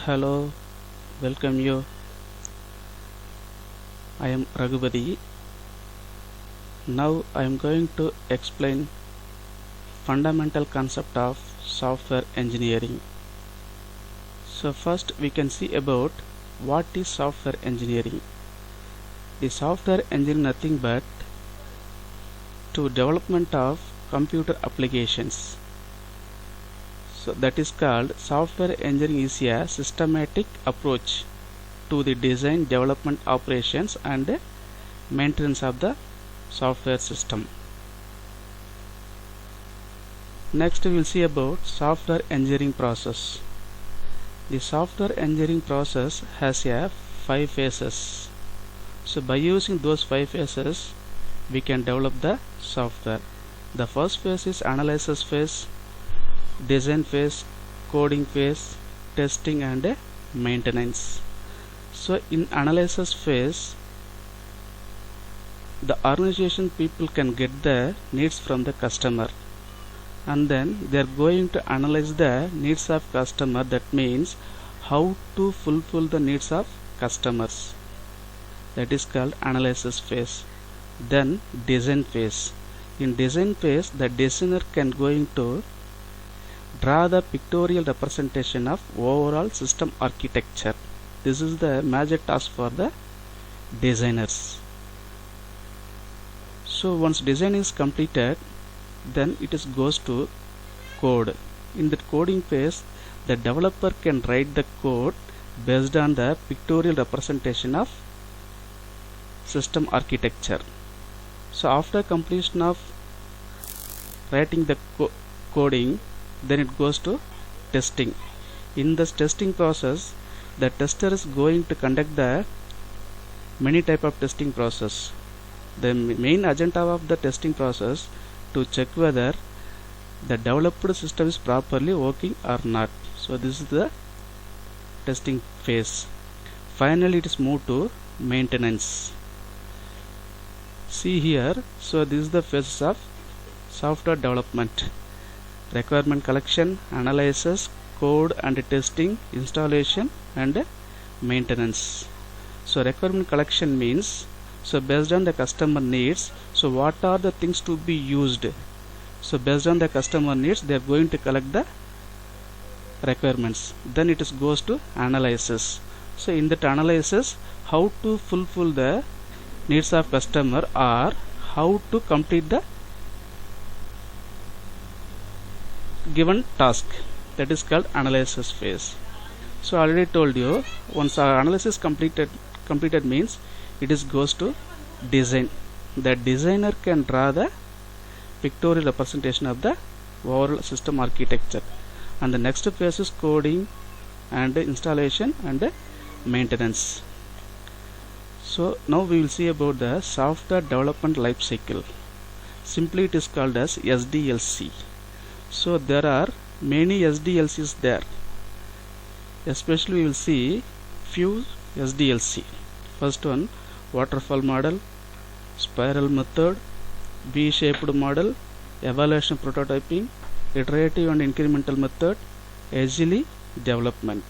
Hello, welcome you. I am Raghupati. Now I am going to explain fundamental concept of software engineering. So first we can see about what is software engineering. The software engineering nothing but to development of computer applications. So that is called software engineering is a systematic approach to the design, development, operations and maintenance of the software system. Next we will see about software engineering process. The software engineering process has a 5 phases. So by using those 5 phases we can develop the software. The first phase is analysis phase, design phase, coding phase, testing and maintenance. So in analysis phase, the organization people can get the needs from the customer, and then they are going to analyze the needs of customer. That means how to fulfill the needs of customers. That is called analysis phase. Then design phase. In design phase, the designer can going to draw the pictorial representation of overall system architecture. This is the major task for the designers. So once design is completed, then it is goes to code. In the coding phase, the developer can write the code based on the pictorial representation of system architecture. So after completion of writing the coding, then it goes to testing. In this testing process, the tester is going to conduct the many type of testing process. The main agenda of the testing process to check whether the developed system is properly working or not. So this is the testing phase. Finally it is moved to maintenance. See here, so this is the phases of software development: requirement collection, analysis, code and testing, installation and maintenance. So requirement collection means, so based on the customer needs, so what are the things to be used. So based on the customer needs, they are going to collect the requirements. Then it is goes to analysis. So in that analysis, how to fulfill the needs of customer or how to complete the given task. That is called analysis phase. So I already told you, once our analysis completed means it is goes to design. The designer can draw the pictorial representation of the overall system architecture, and the next phase is coding and installation and maintenance. So now we will see about the software development life cycle. Simply it is called as SDLC. So there are many SDLCs there. Especially we will see few SDLC. First one, waterfall model, spiral method, V-shaped model, evaluation prototyping, iterative and incremental method, agile development.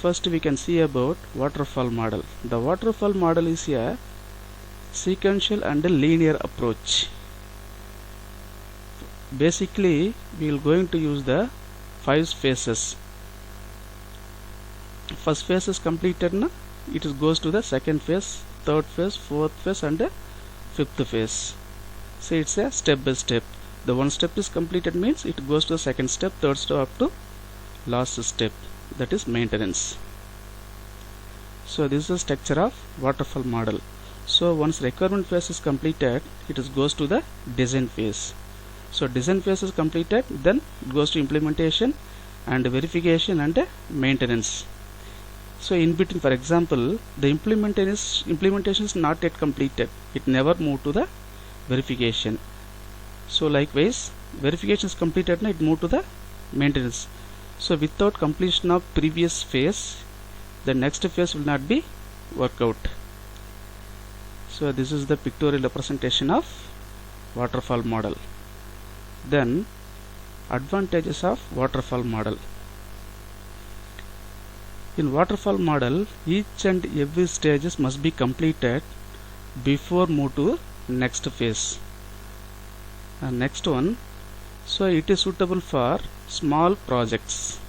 First we can see about waterfall model. The waterfall model is a sequential and a linear approach. Basically we will going to use the 5 phases. First phase is completed, na? It goes to the second phase, third phase, fourth phase and fifth phase. So it's a step by step. The one step is completed means it goes to the second step, third step up to last step, that is maintenance. So this is the structure of waterfall model. So once requirement phase is completed, it goes to the design phase. So design phase is completed, then it goes to implementation and verification and maintenance. So in between, for example, the implementation is not yet completed, it never moved to the verification. So likewise, verification is completed, now it moved to the maintenance. So without completion of previous phase, the next phase will not be worked out. So this is the pictorial representation of waterfall model. Then advantages of waterfall model. In waterfall model, each and every stages must be completed before move to next phase. And next one, so it is suitable for small projects.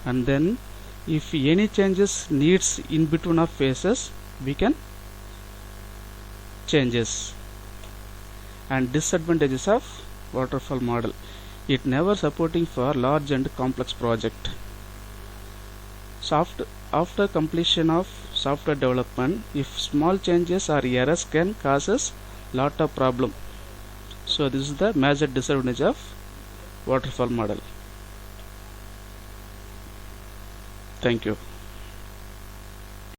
And then if any changes needs in between of phases, we can changes. And disadvantages of waterfall model: it never supporting for large and complex project. After completion of software development, if small changes or errors can causes lot of problem. So this is the major disadvantage of waterfall model. Thank you.